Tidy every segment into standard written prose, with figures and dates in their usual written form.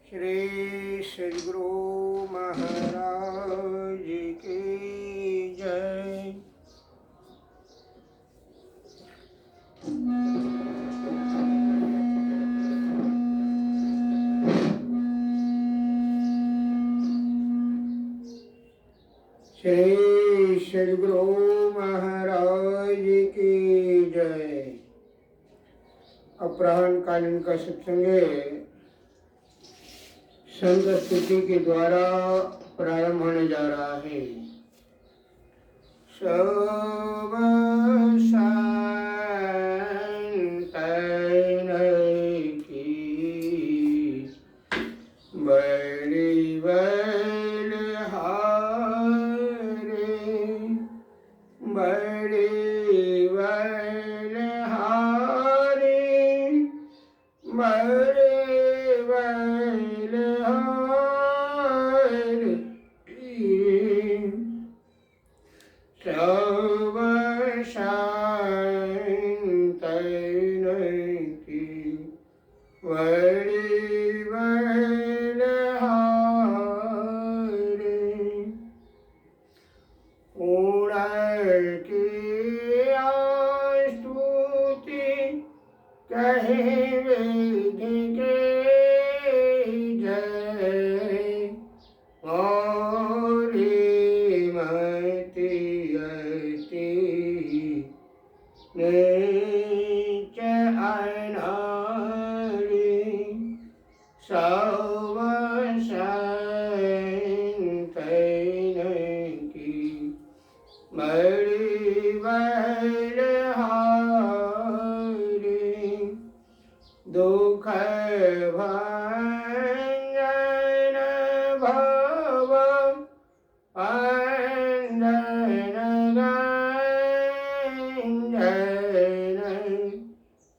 श्री सद्गुरु महाराज की जय। श्री सद्गुरु महाराज की जय। अपराह्न कालीन का सत्संग संत स्तुति के द्वारा प्रारंभ होने जा रहा है। सब की बड़ी बलहारे बड़ी बलहारे बड़ी दुख भंजन भव अंजन गंजन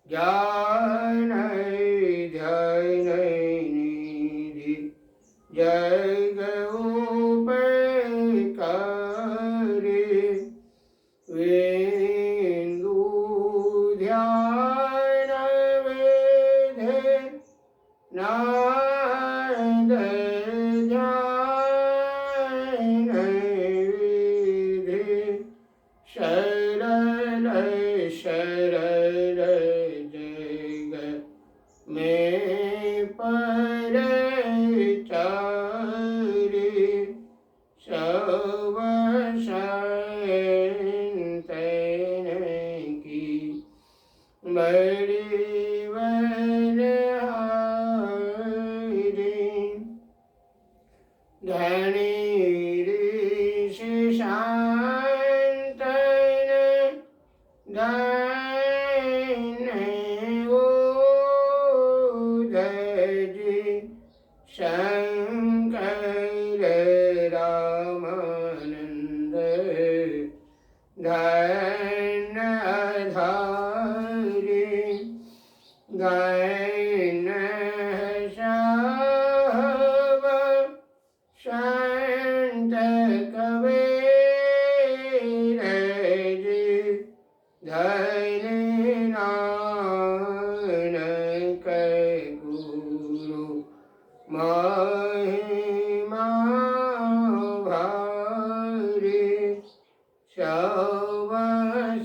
ज्ञान ध्यान निधि जय गौपकारी वेन्दु ध्यान नाद ध्यान विधि शरण शरण जग में परचारी सब संतन की बड़ी धनी ऋषि शांतन धन्य ओधजी शंकर रामानंद धन्य धारी गण शांत कबीर जी धन्य नानक गुरु महिमा भारी सब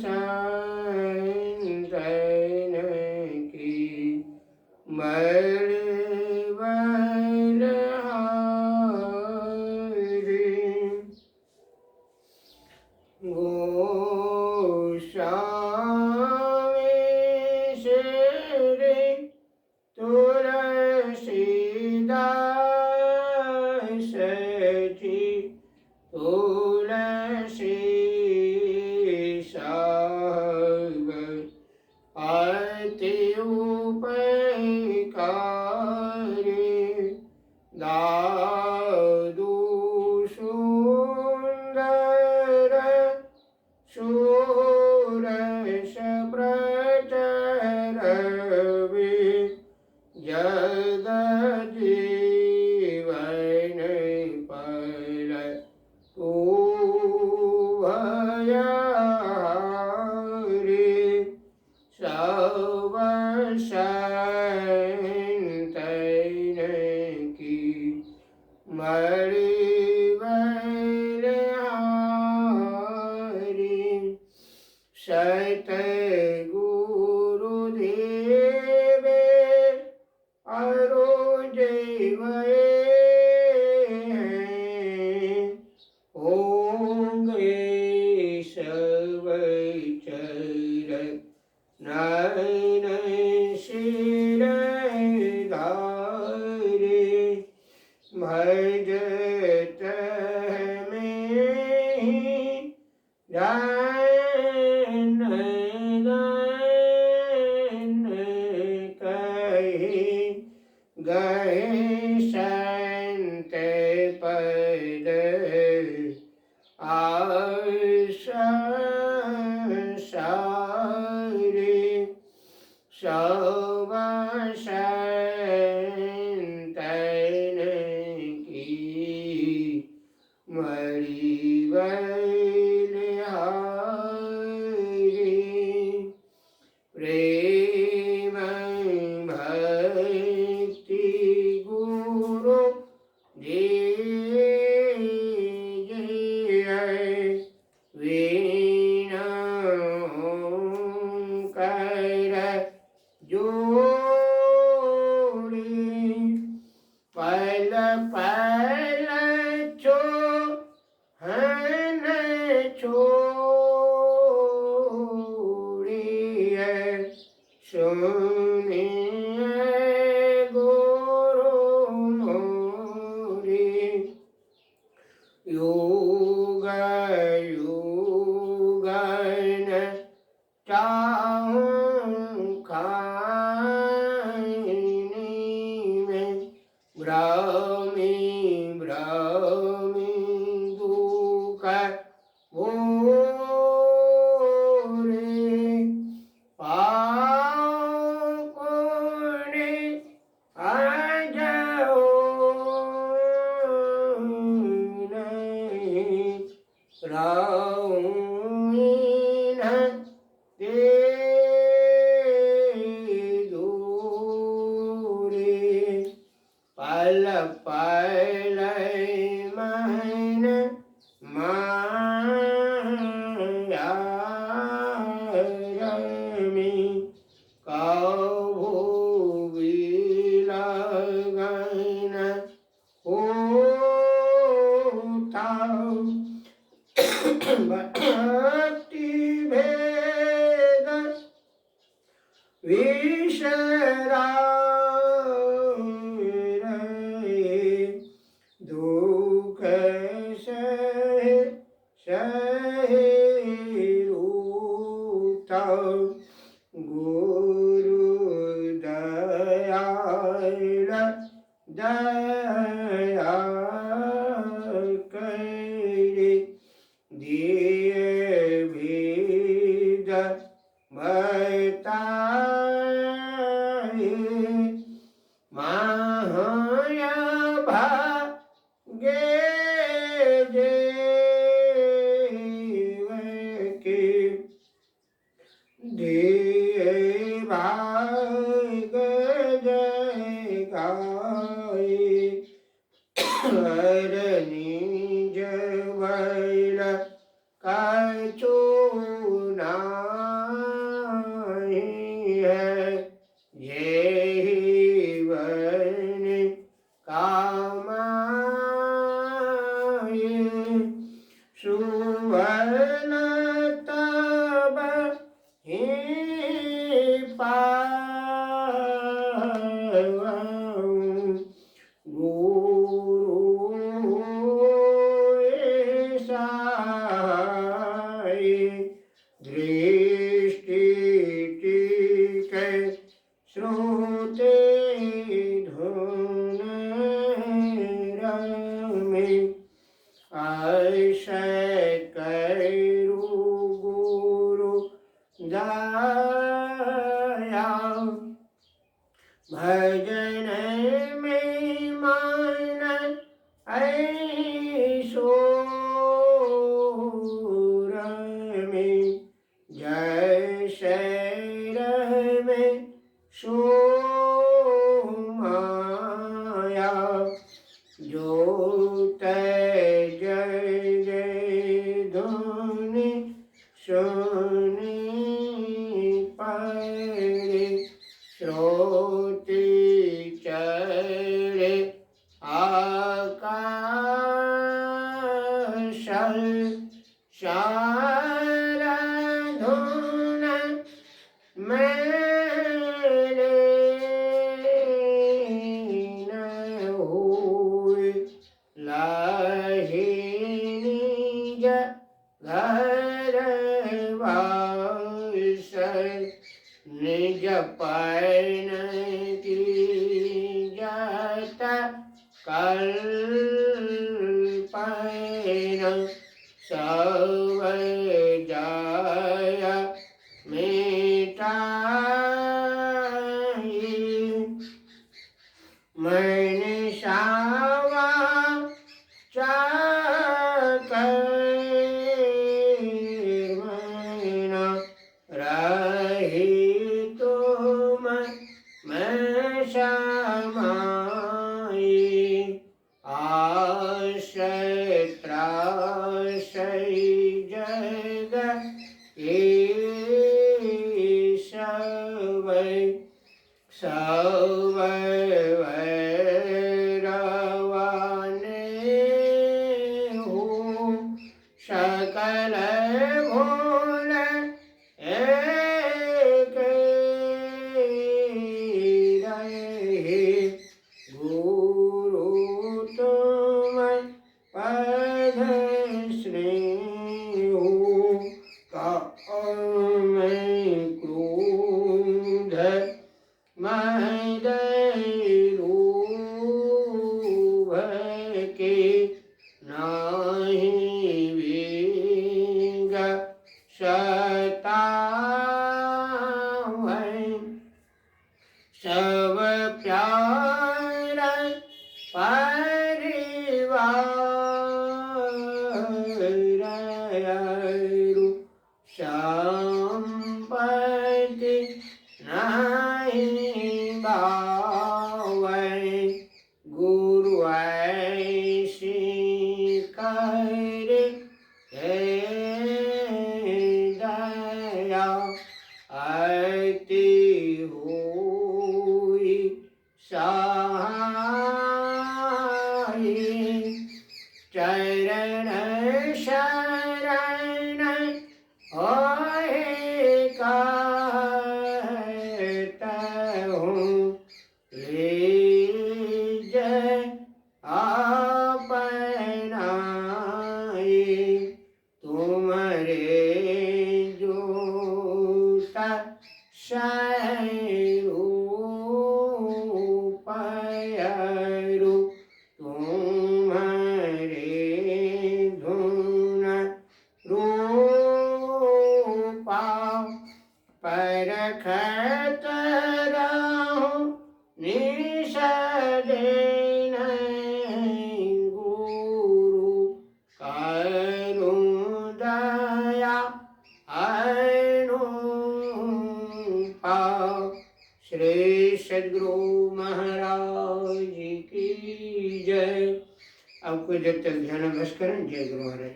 संतन की दादू सुंदर शूरश प्रचर जग जीवन पर तू भयारी सब संतन सब संतन की मरी बलिहारी प्रेम भक्ति गुरु दीजिए वीणा कर जोड़ी पल पल हन छोड़िए सुनिए गुरु मोरी युग युगन चाहूं खानी में भ्रमी भ्रमी दुख भोरे पाँव कोने आ जाओ नहीं राउन ते दूरे पल पल मन माया रमी कभू विलगन होता भक्ति भेद विशरा दुख सहे रूता गुरु दयाल दया करे दिए भेद बताए माया भागे देव के दिए भाग जय गाए निज बैल कछु नहीं है जीवन कामाए सुवन तब ही पाऊं गुरु साई दृष्टि टीके श्रुते धुन रमे ऐसे करू गुरु दया भजन में मन ऐशोर में जैसे में सो माया जो जय जय धुनि सुनी पड़े श्रोति चढ़े आकाश शारधुन मेरे न हुए लाहिनी घर वास निज पैन की जाता कल्पना सब जाया मिटाए मैंने सावा चाकर मैना रही तुम मैं समाई आश्रय त्रासई जग ईशवै सवैरवाने हूँ सकल भूल एक रहे गुरु तुम पद स्नेह मैं क्रोध मदैरूभ के नाही विंग सतावै सब प्यार परिवार संपत्ति नहीं बावै गुरु ऐसी करे हे दया अति हुई सहाय चरण शरण होए कहूँ लीज अपनाए तुम्हारे जूता पैरू तुम्हारे धुन रूपा परखत रहूं निषदेन गुरु करुं दया अनुपा श्री सद्गुरु महाराज की जय। आपको जब तक ध्यान अभ्यास करें। जय गुरु महाराज।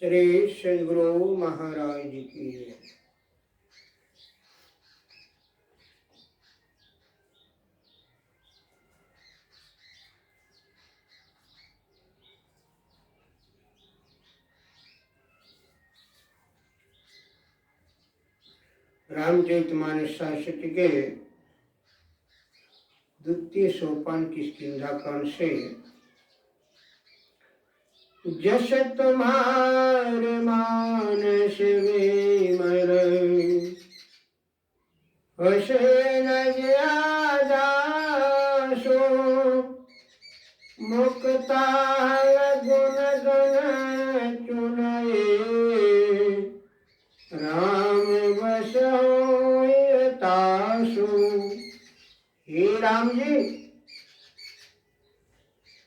श्री सद्गुरु महाराज की जय। रामचरितमानस शास्त्र के द्वितीय सोपान की किंधाकांड से जस तुम्हार मानस विमल हुसैन जासो मुक्तार गुण गण चुनए राम बस होय तासु। हे राम जी,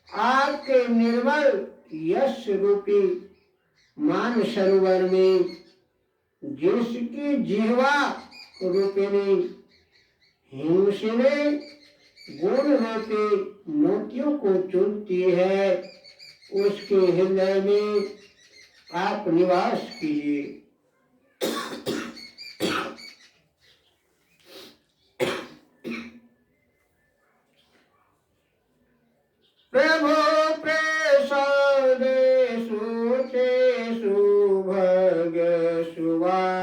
आपके निर्मल यश रूपी मान सरोवर में जिसकी जिह्वा रूपिणी हिमशिने गुण रूपी मोतियों को चुनती है, उसके हृदय में आप निवास कीजिए। प्रभु प्रसादेषु तेषु भग सुवासं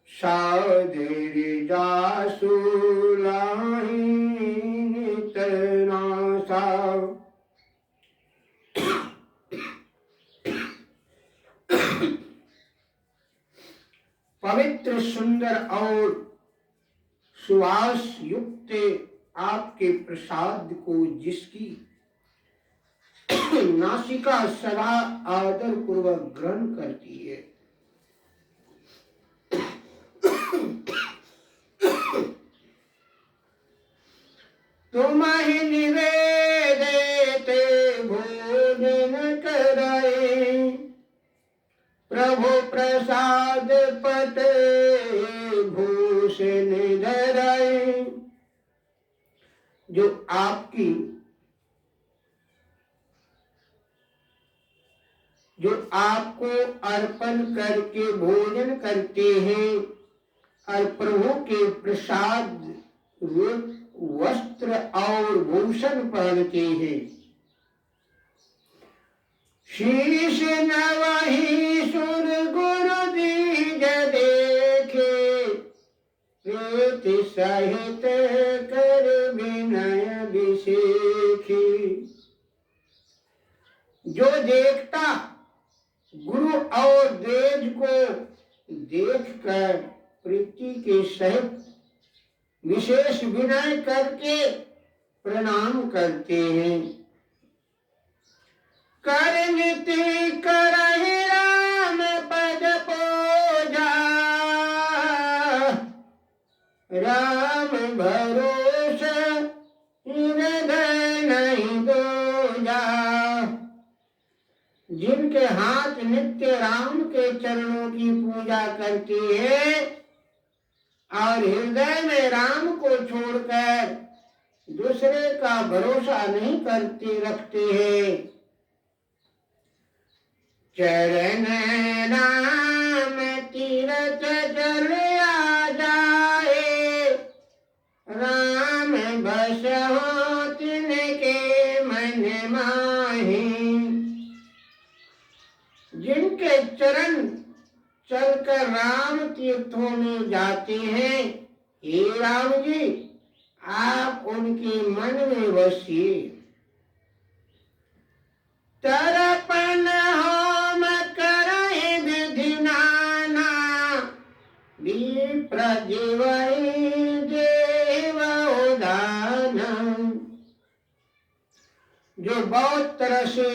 साधुर्य जासु लाहि नितनासा। पवित्र सुंदर और सुवास युक्त आपके प्रसाद को जिसकी नासिका सदा आदर पूर्वक ग्रहण करती है, तुम ही निवेदित भोजन कराए प्रभु प्रसाद पट भूषण धराए। जो आपको अर्पण करके भोजन करते हैं और प्रभु के प्रसाद रूप वस्त्र और भूषण पहनते हैं। शीश नवहि सुर गुरु दीज देखे प्रीति सहित कर विनय अभिषेखी। जो देखता गुरु और देज को देखकर प्रीति के सहित विशेष विनय करके प्रणाम करते हैं। कर नीति करहि राम पद पूजा राम भरोसा हृदय नहीं दूजा। जिनके हाथ नित्य राम के चरणों की पूजा करती है और हृदय में राम को छोड़कर दूसरे का भरोसा नहीं करते रखते हैं, चरण राम तीरथ चलिया जाए राम बस हो तिनके मन माही। जिनके चरण चलकर राम तीर्थों में जाते हैं, हे राम जी आप उनके मन में बसिए। तरपन होम करहि विधि नाना विप्र जीवहि देव उदान। जो बहुत तरह से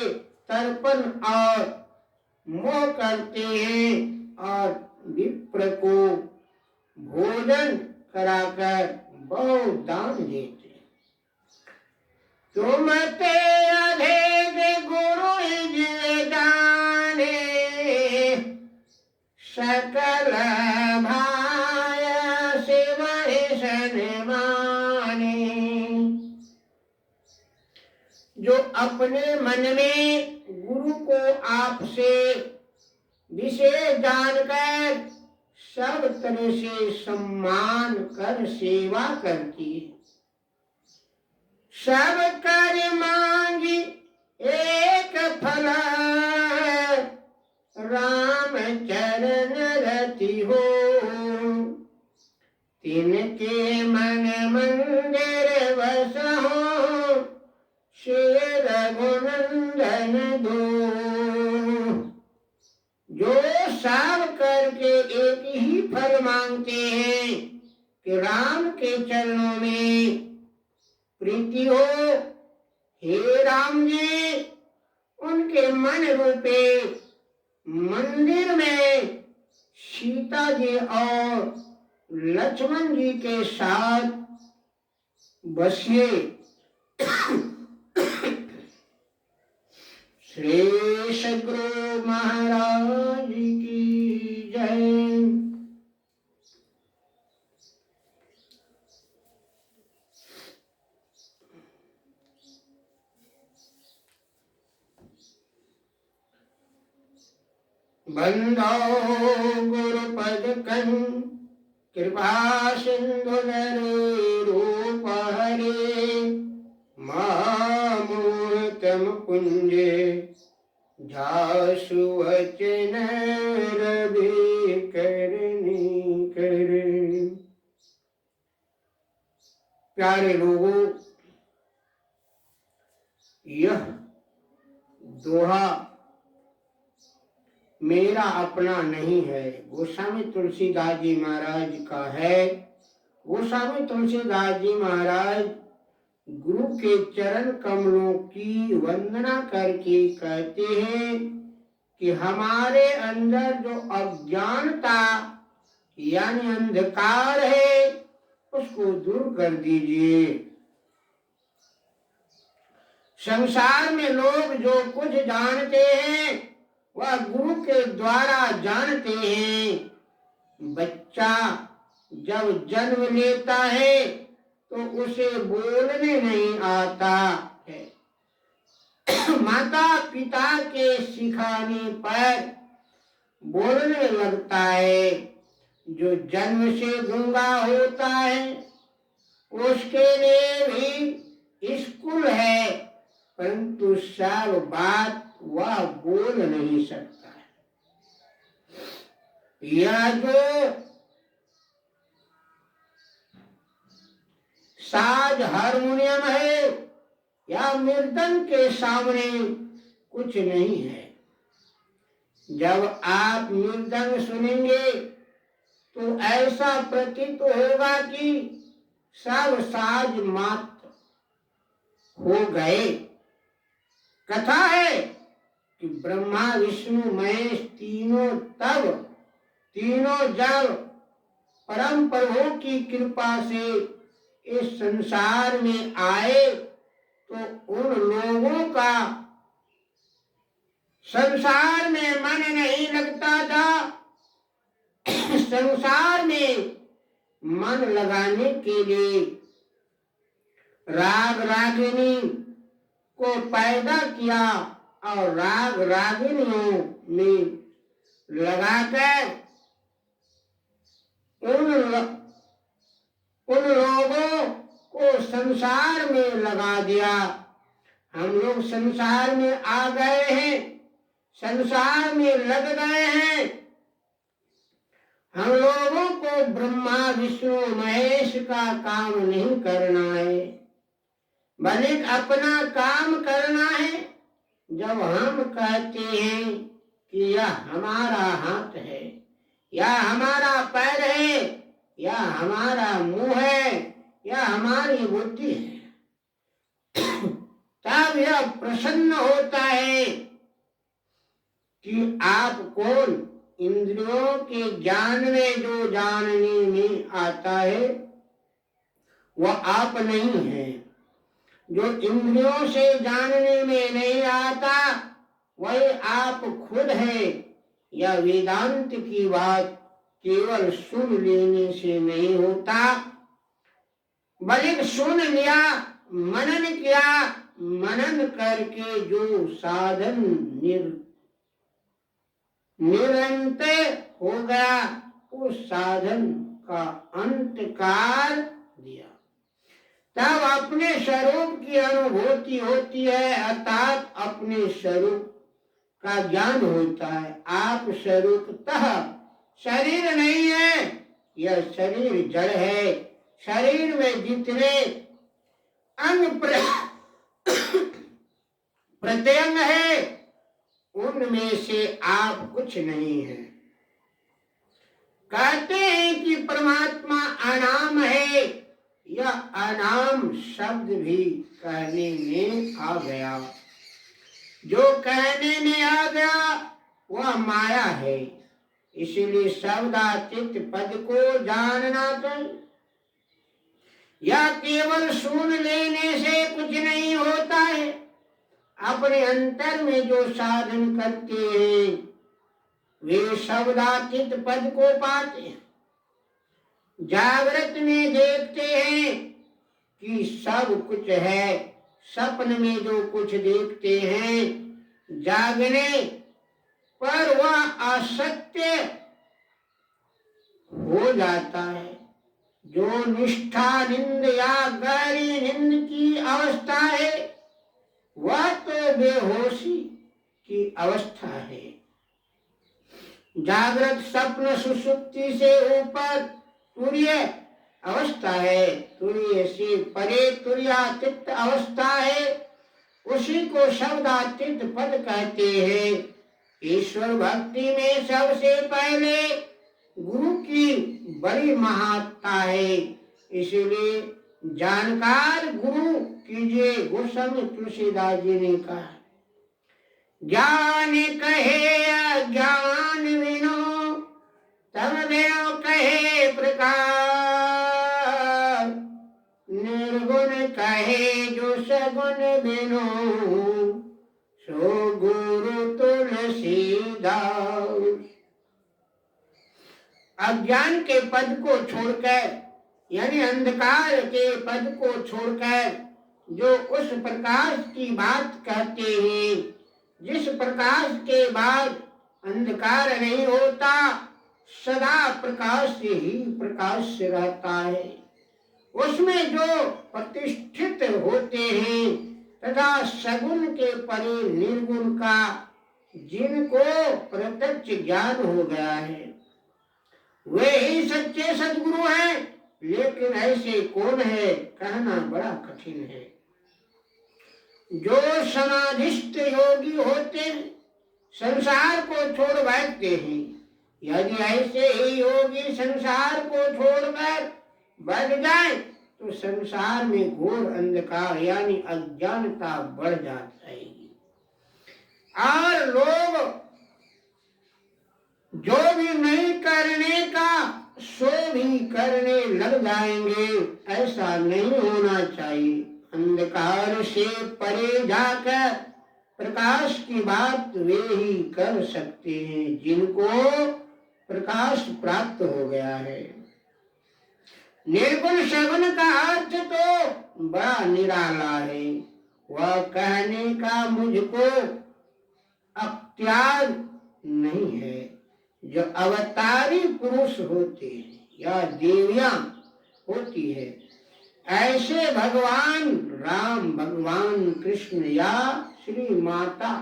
तर्पण और मोह करते हैं और विप्र को भोजन कराकर बहुत दान देते हैं। तुम ते अधेग गुरु जिय जाने सकल भाय शिव सन्माने। जो अपने मन में गुरु को आपसे विशेष जानकर सब तरह से सम्मान कर सेवा करती है। सब कर मांगी एक फल राम चरण रति हो। तिनके मन मंदिर बस हो श्री रघुनंदन दो। जो सब करके एक ही फल मांगते हैं कि राम के चरणों में प्रीति हो। हे राम जी, उनके मन रूपे मंदिर में सीता जी और लक्ष्मण जी के साथ बसिए। श्री सद्गुरु महाराज की जय। बंधो गुरुपद कं कृपा सिंधु रूप हरे मामूर्तम कुंजे जासु वचन रवि करनी करे। प्यारे लोगों, यह दोहा मेरा अपना नहीं है, गोस्वामी तुलसीदास जी महाराज का है। गोस्वामी तुलसीदास जी महाराज गुरु के चरण कमलों की वंदना करके कहते हैं कि हमारे अंदर जो अज्ञानता यानी अंधकार है उसको दूर कर दीजिए। संसार में लोग जो कुछ जानते हैं वह गुरु के द्वारा जानते हैं। बच्चा जब जन्म लेता है तो उसे बोलने नहीं आता है। माता पिता के सिखाने पर बोलने लगता है। जो जन्म से गूंगा होता है उसके लिए भी स्कूल है, परंतु सब बात वह बोल नहीं सकता है। यह जो साज हारमोनियम है या मृदंग के सामने कुछ नहीं है। जब आप मृदंग सुनेंगे तो ऐसा प्रतीत होगा कि सब साज मात्र हो गए। कथा है कि ब्रह्मा विष्णु महेश तीनों जब परम प्रभु की कृपा से इस संसार में आए तो उन लोगों का संसार में मन नहीं लगता था। संसार में मन लगाने के लिए राग रागिनी को पैदा किया और राग रागिनियों में लगाकर उन लोगों को संसार में लगा दिया। हम लोग संसार में आ गए हैं, संसार में लग गए हैं। हम लोगों को ब्रह्मा विष्णु महेश का काम नहीं करना है, बल्कि अपना काम करना है। जब हम कहते हैं कि यह हमारा हाथ है, या हमारा पैर है, या हमारा मुंह है, या हमारी बुद्धि है, तब यह प्रसन्न होता है कि आप कौन। इंद्रियों के ज्ञान में जो जानने में आता है वह आप नहीं है। जो इंद्रियों से जानने में नहीं आता वही आप खुद है। यह वेदांत की बात केवल सुन लेने से नहीं होता, बल्कि सुन लिया, मनन किया, मनन करके जो साधन निरंतर हो गया उस साधन का अंतकार दिया, तब अपने स्वरूप की अनुभूति होती है, अर्थात अपने स्वरूप का ज्ञान होता है। आप स्वरूपतः शरीर नहीं है, यह शरीर जड़ है। शरीर में जितने अंग प्रत्यंग है उनमें से आप कुछ नहीं है। कहते हैं कि परमात्मा अनाम है। यह अनाम शब्द भी कहने में आ गया। जो कहने में आ गया वह माया है। इसलिए शब्दातीत पद को जानना चाहिए। यह केवल सुन लेने से कुछ नहीं होता है। अपने अंतर में जो साधन करते हैं वे शब्दातीत पद को पाते हैं। जागृत में देखते हैं कि सब कुछ है। सपन में जो कुछ देखते हैं जागने पर वह असत्य हो जाता है। जो निष्ठा निंद या गहरी निंद की अवस्था है वह तो बेहोशी की अवस्था है। जागृत स्वप्न सुषुप्ति से ऊपर तुरीय अवस्था है। तुरीय से परे तुरीयातीत अवस्था है। उसी को शब्दातीत पद कहते हैं। ईश्वर भक्ति में सबसे पहले गुरु की बड़ी महत्ता है। इसलिए जानकार गुरु कीजिए। गोस्वामी तुलसीदास जी ने कहा, ज्ञान कहे अज्ञान विनो तब देव कहे प्रकाश। निर्गुण कहे जो सगुण बिनो सो गुरु तुलसीदास। अज्ञान के पद को छोड़कर यानी अंधकार के पद को छोड़कर जो उस प्रकाश की बात कहते हैं जिस प्रकाश के बाद अंधकार नहीं होता, सदा प्रकाश ही प्रकाश रहता है। उसमें जो प्रतिष्ठित होते हैं तथा सगुण के परे निर्गुण का जिनको प्रत्यक्ष ज्ञान हो गया है वे ही सच्चे सद्गुरु हैं। लेकिन ऐसे कौन है कहना बड़ा कठिन है। जो समाधिस्थ योगी होते हैं संसार को छोड़ बैठते हैं। यदि ऐसे ही योगी संसार को छोड़कर बढ़ जाए तो संसार में घोर अंधकार यानी अज्ञानता बढ़ जाएगी और लोग जो भी नहीं करने का सो भी करने लग जाएंगे। ऐसा नहीं होना चाहिए। अंधकार से परे जाकर प्रकाश की बात वे ही कर सकते हैं जिनको प्रकाश प्राप्त हो गया है। निर्गुण सगुण का अर्थ तो बड़ा निराला है। वह कहने का मुझको अख्तियार नहीं है। जो अवतारी पुरुष होते हैं या देवियां होती है ऐसे भगवान राम, भगवान कृष्ण या श्री माता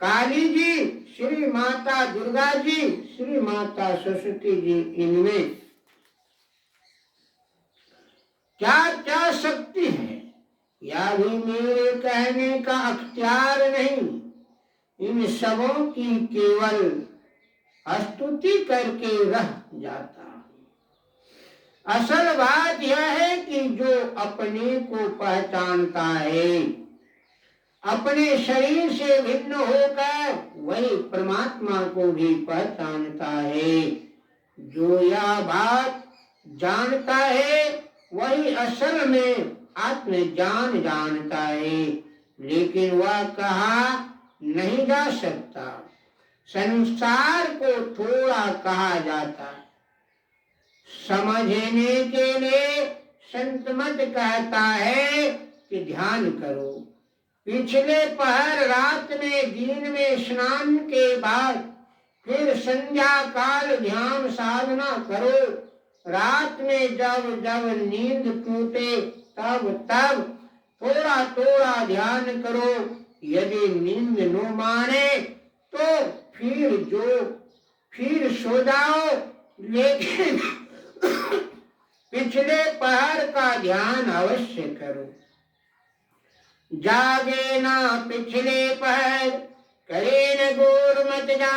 काली जी, श्री माता दुर्गा जी, श्री माता सरस्वती जी, इनमें क्या क्या शक्ति है या भी मेरे कहने का अख्तियार नहीं। इन सबों की केवल स्तुति करके रह जाता। असल बात यह है कि जो अपने को पहचानता है अपने शरीर से भिन्न होकर वही परमात्मा को भी पहचानता है। जो यह बात जानता है वही असल में आत्मज्ञान जानता है। लेकिन वह कहा नहीं जा सकता। संसार को थोड़ा कहा जाता है। समझने के लिए संत मत कहता है कि ध्यान करो। पिछले पहर रात में दिन में स्नान के बाद फिर संध्या काल ध्यान साधना करो। रात में जब जब नींद टूटे तब तब थोड़ा थोड़ा ध्यान करो। यदि नींद न माने तो फिर सो जाओ। लेकिन पिछले पहर का ध्यान अवश्य करो। जागे ना पिछले पहर करे न गोर मत जा।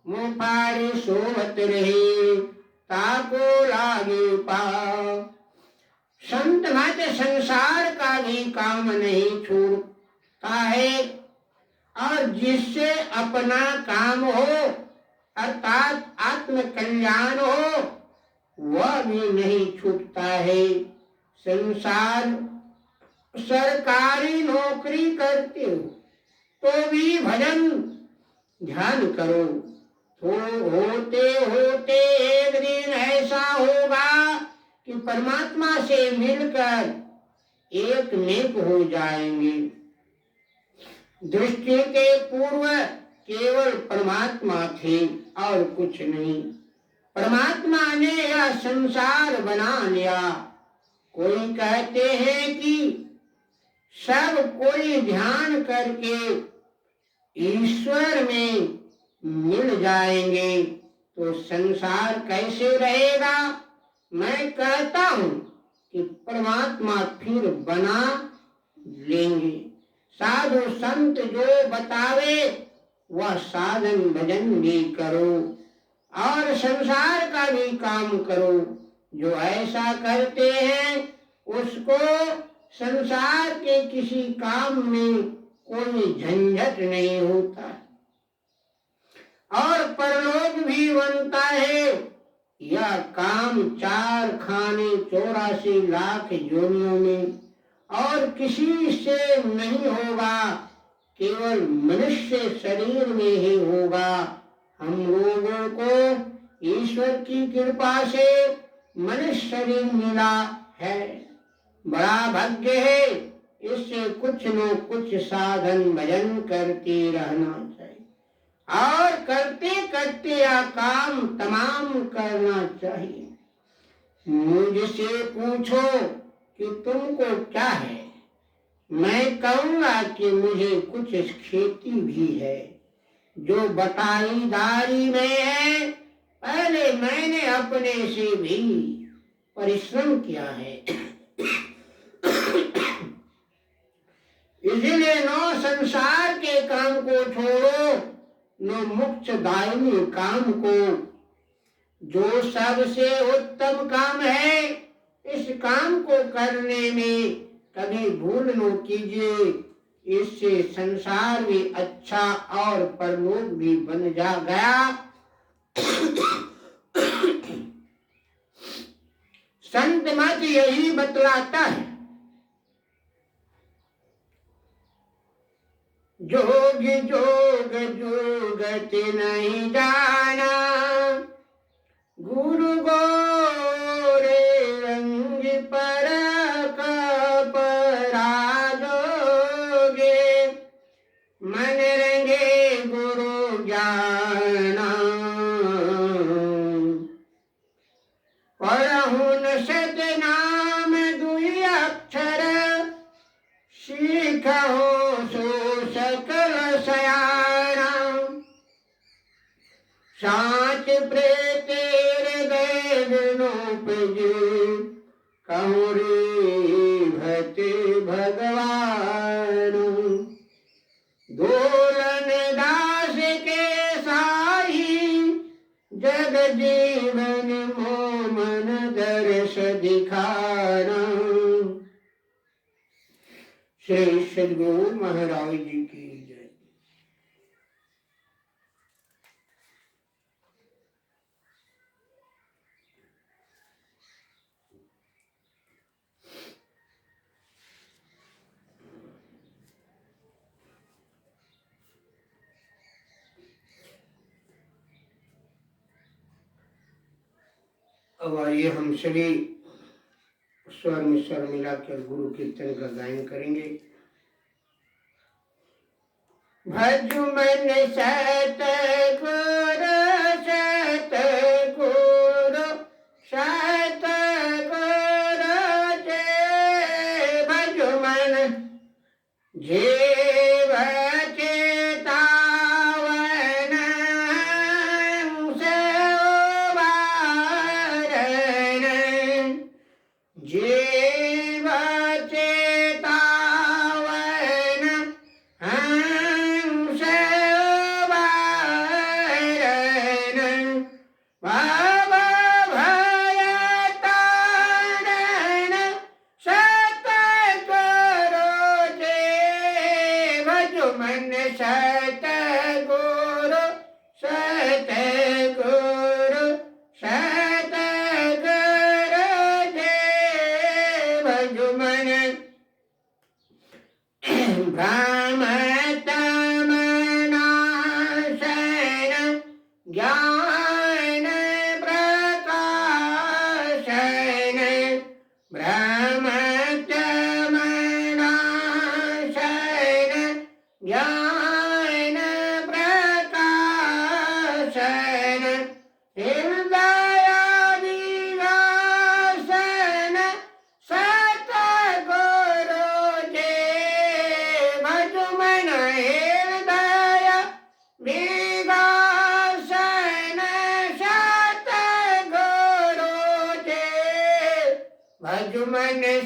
मुख फाड़े सोवत रहे, ताको लागे पाव। संत मत संसार का भी काम नहीं छोड़ता है, और जिससे अपना काम हो अर्थात आत्म कल्याण हो, वह भी नहीं छूटता है। संसार सरकारी नौकरी करते हो तो भी भजन ध्यान करो, तो होते होते एक दिन ऐसा होगा कि परमात्मा से मिलकर एक नेक हो जाएंगे। दृष्टि के पूर्व केवल परमात्मा थे और कुछ नहीं। परमात्मा ने यह संसार बना लिया। कोई कहते हैं कि सब कोई ध्यान करके ईश्वर में मिल जाएंगे, तो संसार कैसे रहेगा? मैं कहता हूँ कि परमात्मा फिर बना लेंगे। साधु संत जो बतावे वह साधन भजन भी करो और संसार का भी काम करो। जो ऐसा करते हैं उसको संसार के किसी काम में कोई झंझट नहीं होता और परलोक भी बनता है। यह काम 4 खाने 84 लाख योनियों में और किसी से नहीं होगा, केवल मनुष्य शरीर में ही होगा। हम लोगों को ईश्वर की कृपा से मनुष्य शरीर मिला है, बड़ा भाग्य है। इससे कुछ न कुछ साधन भजन करते रहना चाहिए और करते करते यह काम तमाम करना चाहिए। मुझसे पूछो कि तुमको क्या है, मैं कहूँगा कि मुझे कुछ खेती भी है जो बटाईदारी में है। पहले मैंने अपने से भी परिश्रम किया है, इसलिए नो संसार के काम को छोड़ो, नो मोक्ष दायिनी काम को। जो सबसे उत्तम काम है, इस काम को करने में कभी भूल न कीजिए। इससे संसार भी अच्छा और परलोक भी बन जा गया। संत मत यही बतलाता है, जोग जोग जोगत नहीं जाना, गुरु गोरे रंग पर पराजोगे, मन रंगे गुरु जाना, पढ़हुन सतनाम दुई अक्षर, सीखो सो सकल सयाना, साच प्रेतेर वेद नोपज, कहूँ रे भते भगवान, दोलन दास के साही, जग जीवन मोमन दर्श दिखाना। श्री सद्गुरु महाराज जी की जय। अब आइए हम सभी स्वर में स्वर मिलाकर गुरु कीर्तन का गायन करेंगे। भजु मन सत गुरु सत गुरु सत गुरु जय, भजु मन जीव चेतावन जीव चेतावन हंस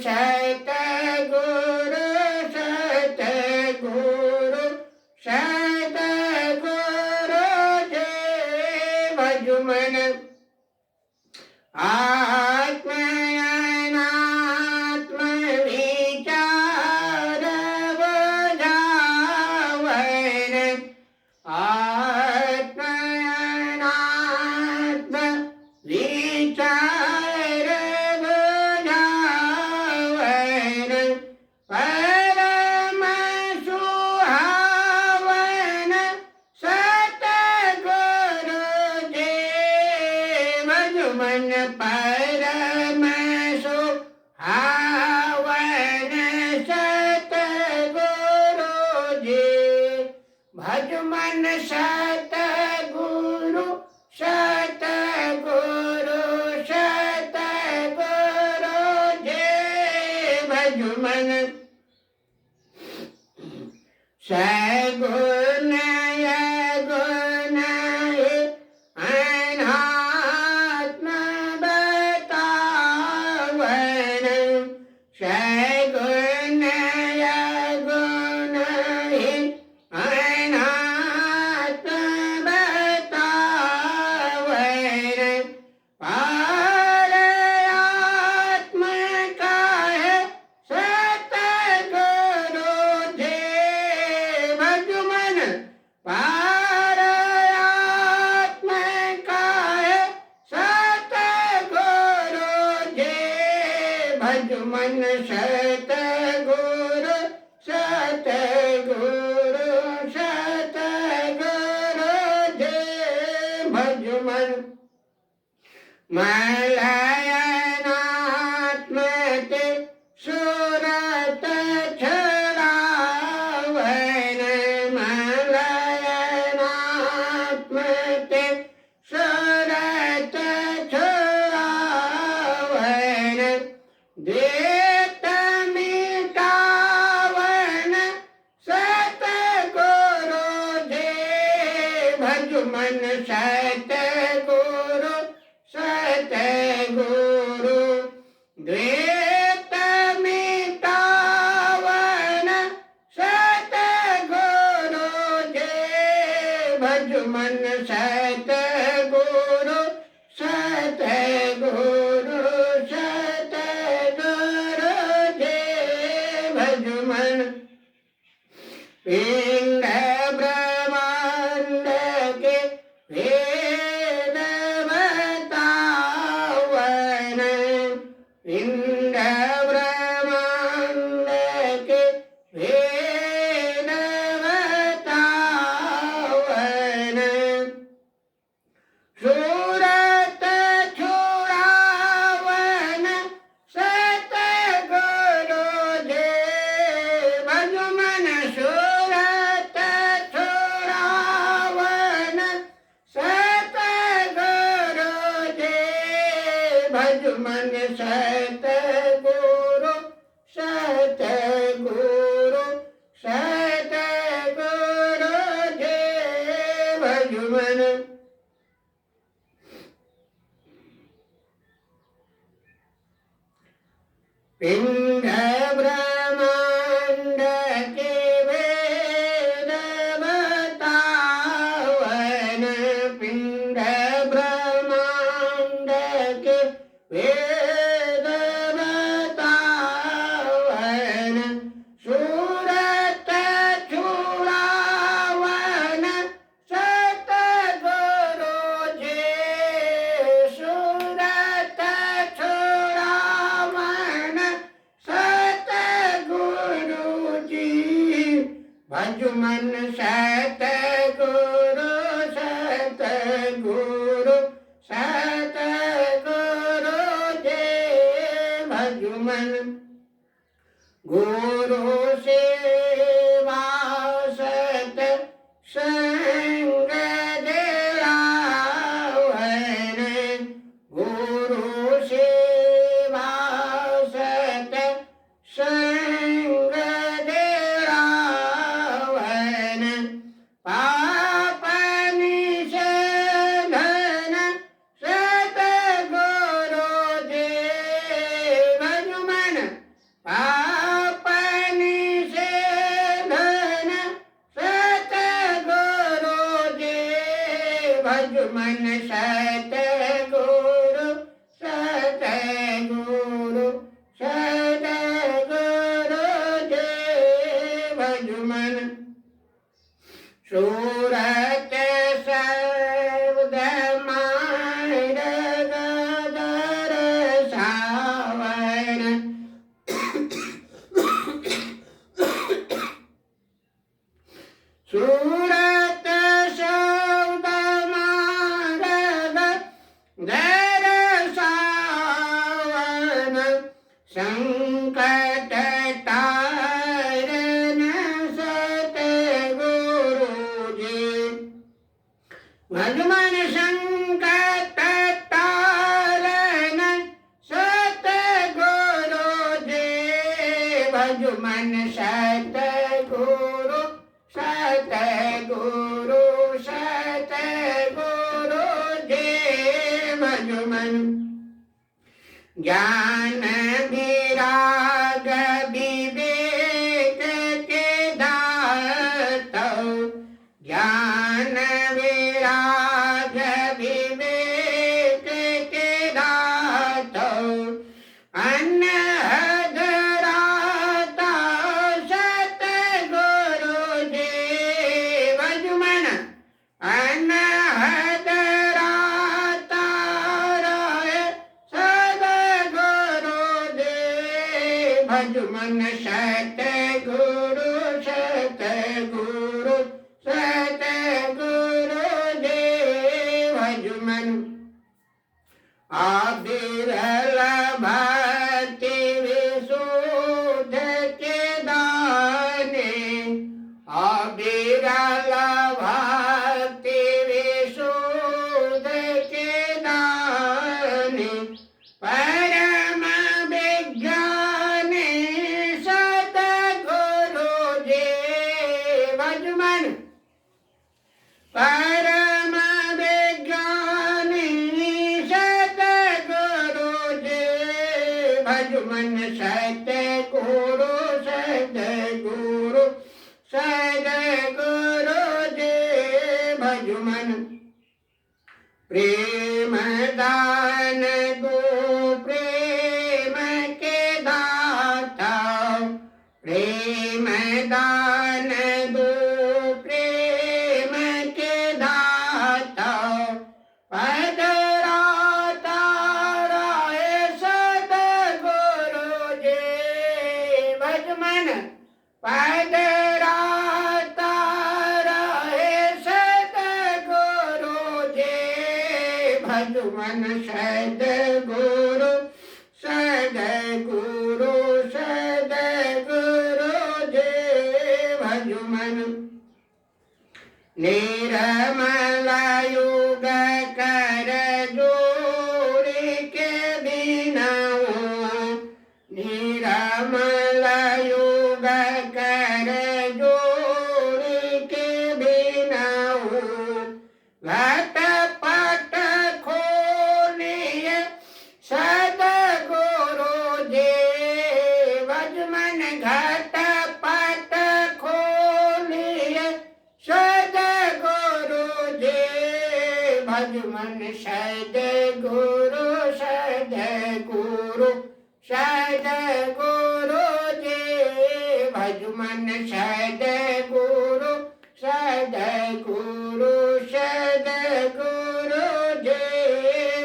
सतगुरु सतगुरु सतगुरु जे भजुमन आत्मयनात्म विचार बुझावन आत्मयनात्म विचार बुझावन परम सुहावन सतगुरु जे भजुमन परम सुहावन सतगुरु जे भजुमन सतगुरु सतगुरु सतगुरु जे भजुमन सगुण गुण अनात्म बतावन सगुण गुण अनात्म बतावन पारयात्म काहे सतगुरु जे भजुमन पारयात्म काहे सतगुरु जे भजुमन सतगुरु सतगुरु सतगुरु जे भजुमन मलयनात्म ते सुरत छड़ावन मलयनात्म ते सुरत छड़ावन देत मिटावन सतगुरु जे भजुमन सतगुरु सतगुरु द्वैत मिटावन सतगुरु जे भजुमन सतगुरु सतगुरु सतगुरु जे भजुमन पिंड ब्रह्मांड के वेद बतावन पिंड ब्रह्मांड के वेद बतावन सूरत छुड़ावन सतगुरु जे भजुमन सूरत छुड़ावन सतगुरु जे भजुमन सतगुरु सतगुरु सतगुरु जे भजुमन पिंड ब्रह्मांड के वेद बतावन पिंड ब्रह्मांड के वेद बतावन सूरत छुड़ावन सतगुरु जे सूरत छुड़ावन सतगुरु जी भजुमन सतगुरु सतगुरु सतगुरु जे भजुमन गुरु सेवा सत संग दिलावन गुरु सेवा सत संग दिलावन पाप निषेध भज मन सतगुरु सतगुरु सतगुरु जय भज मन सूरत शब्द मार्ग दर्शावन सूरत शब्द मार्ग दर्शावन संकट तारन सतगुरु जी भज मन संकट तारन सतगुरु जी भज मन सतगुरु सतगुरु सतगुरु जी भज मन ज्ञान विराग विवेक के दाता ज्ञान विराग विवेक के दाता अनहद राता सतगुरु जी भज मन अनहद राता राय सतगुरु जी भज मन सतगुरु सतगुरु सतगुरु जी भज मन आबिरल भक्ति विशुद्ध के दाने आबिरल भक्ति विशुद्ध के दाने परम विज्ञान सतगुरु जी भज मन परम विज्ञानी सतगुरु जी भज मन सतगुरु सतगुरु सतगुरु जी भज मन प्रेम दान दो प्रेम के दाता प्रेम दान दो प्रेम के दाता पदराता राय सतगुरु जी भज मन पदराता राय सतगुरु जी भज मन सतगुरु सतगुरु सतगुरु जी भज मन निर्मल युग कर जोड़ के बिनाओ निर्मल युग कर जोड़ के बिनाओ घट पट खोलिए सतगुरु जी भज मन घट पट खोलिए सतगुरु जी भज मन सतगुरु सतगुरु सतगुरु जी भज मन सतगुरु सतगुरु सतगुरु जी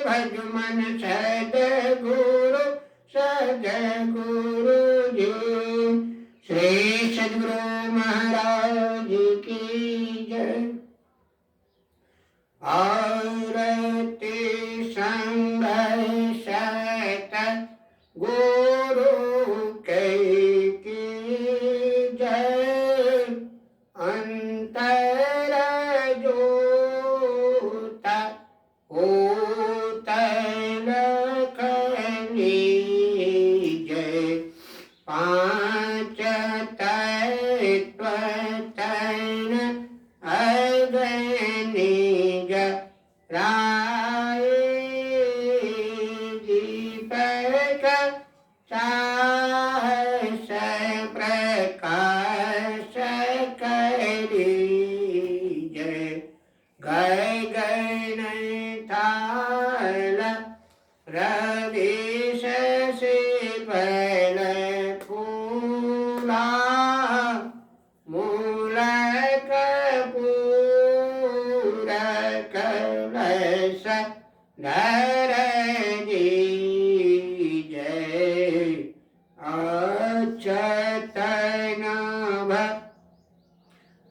भज मन सतगुरु सतगुरु जी श्री सद्गुरु महाराज की जय आरती संग सत गुरु की जय अंतर जोता होतल खनी जय पांच तत्व तन अग्निज राय दीपक सहस प्रकाश करी जय गगन थाल रविश से पल फूला मूल कपूर कलश धर दीजय अच्युत नभ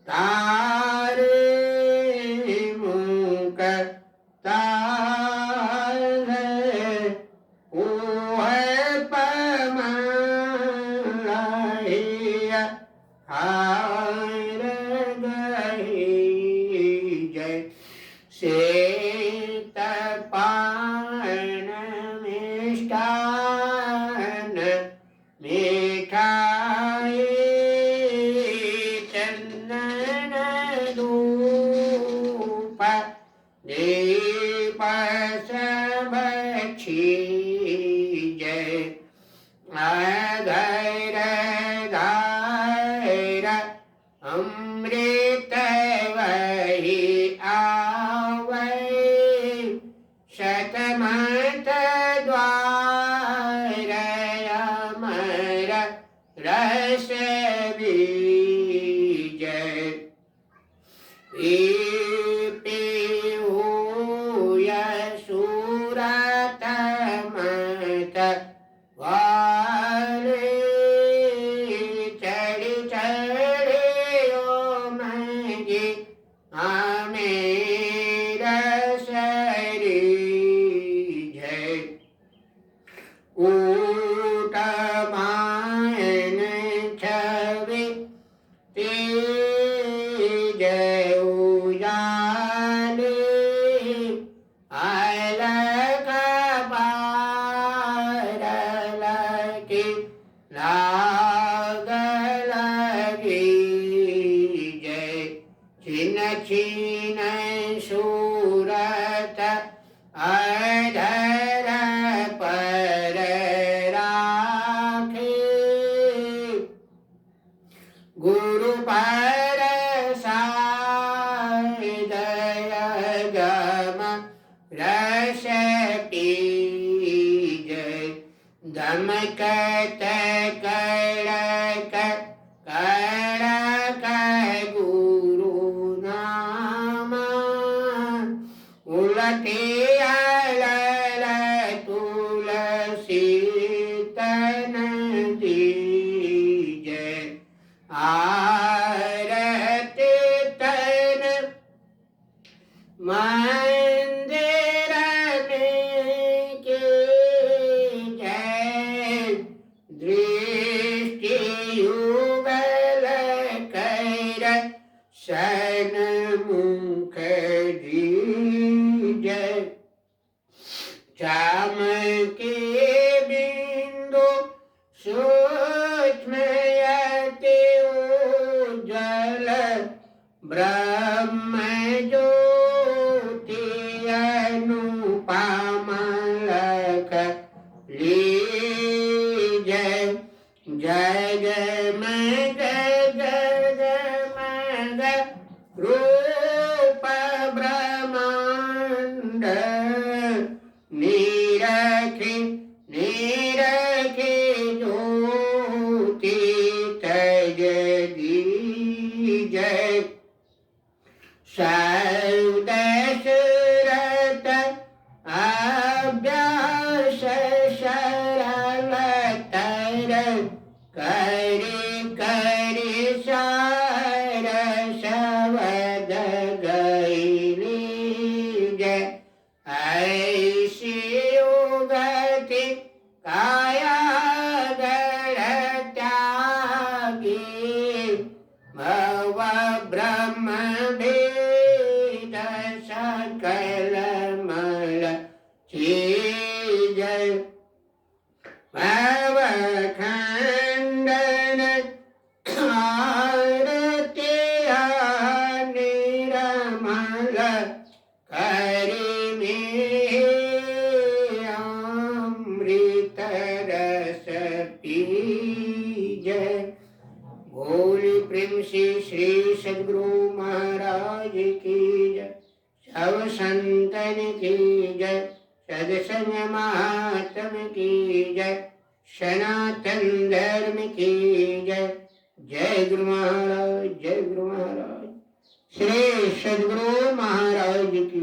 तारे मुख तार ओह पमलहिया हार गही जय श्वेत पान मिष्टान मिठाई चंदन धूप दीप सब जय अधर धार अमृत वही आवै शतमत द्वार अमर रस बीजय पीहूय सूरत मत वाले चढ़ चढ़ो मगे हमें रसरी जय ऊट मान छवि तेज उजाले अलग बारल की लाग लगी जय छिन छिन सूरत अधर पर राखे गुरु पर सादय गम रस जय धमकत कड़क कड़क गुरु नाम उलटे अलल तुलसी तन दीजय आरती तन मंदिर में के जय दृष्टि युगल कर सन मुख जय चाम के बिंदु सूक्ष्म यति उज्ज्वल ब्रह्म ज्योति अनुपमलक लीजय जगमग जगमग रूप ब्रह्मांड निरखि निरखि ज्योति तज दीजय दशरथ अभ्यास सरलतर करि करि सार शब्द गैली जय ऐसी युगति काया गढ़ त्यागी भव ब्रह्म भेद सकल मल चीज भव खंडन आरती निरमल करि में अमृत रस पीजय बोल प्रेम से श्री सद्गुरु महाराज की जय। सब संतन की जय, सदसंग महात्म की जय, सनातन धर्म की जय। जय गुरु महाराज, जय गुरु महाराज। श्री सद्गुरु महाराज की